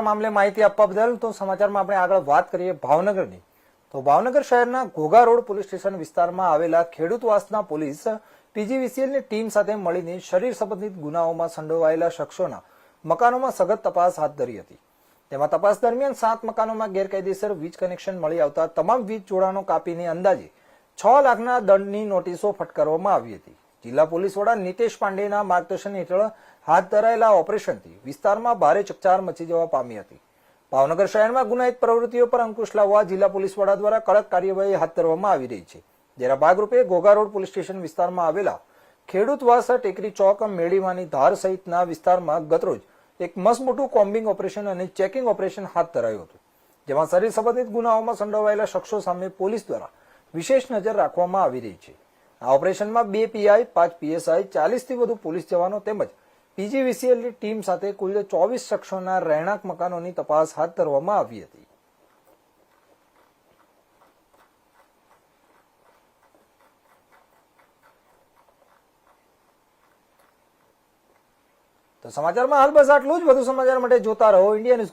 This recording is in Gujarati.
મામલે માહિતી આપવા બદલ તો સમાચારમાં આપણે આગળ વાત કરીએ ભાવનગરની તો ભાવનગર શહેરના ઘોઘા રોડ પોલીસ સ્ટેશન વિસ્તારમાં આવેલા ખેડૂતવાસના પોલીસ પીજીવીસીએલની ટીમ સાથે મળીને શરીર સંબંધિત ગુનાઓમાં સંડોવાયેલા શખ્સોના મકાનોમાં સઘન તપાસ હાથ ધરી હતી। તેમાં તપાસ દરમિયાન 7 મકાનોમાં ગેરકાયદેસર વીજ કનેક્શન મળી આવતા તમામ વીજ જોડાણો કાપીને અંદાજે 6 લાખના દંડની નોટિસો ફટકારવામાં આવી હતી। જિલ્લા પોલીસ વડા નિતેશ પાંડેના માર્ગદર્શન હેઠળ હાથ ધરાયેલા ઓપરેશનથી વિસ્તારમાં ભારે ચકચાર મચી જવા પામી હતી। ભાવનગર શહેરમાં ગુનાહિત પ્રવૃત્તિઓ પર અંકુશ લાવવા જિલ્લા પોલીસ વડા દ્વારા કડક કાર્યવાહી હાથ ધરવામાં આવી રહી છે। જેના ભાગરૂપે ઘોઘા રોડ પોલીસ સ્ટેશન વિસ્તારમાં આવેલા ખેડૂતવાસ, ટેકરી ચોક, મેડીમાની ધાર સહિતના વિસ્તારમાં ગતરોજ એક મસમોટું કોમ્બિંગ ઓપરેશન અને ચેકિંગ ઓપરેશન હાથ ધરાયું હતું, જેમાં શરીર સંબંધિત ગુનાઓમાં સંડોવાયેલા શખ્સો સામે પોલીસ દ્વારા વિશેષ નજર રાખવામાં આવી રહી છે। આ ઓપરેશનમાં 2 પીઆઈ, 5 પીએસઆઈ, 40થી વધુ પોલીસ જવાનો તેમજ પીજીવીસીએલની ટીમ સાથે કુલ 24 શખ્સોના રહેણાંક મકાનોની તપાસ હાથ ધરવામાં આવી હતી। તો સમાચારમાં હાલ બસ આટલું જ। વધુ સમાચાર માટે જોતા રહો ઇન્ડિયા ન્યૂઝ।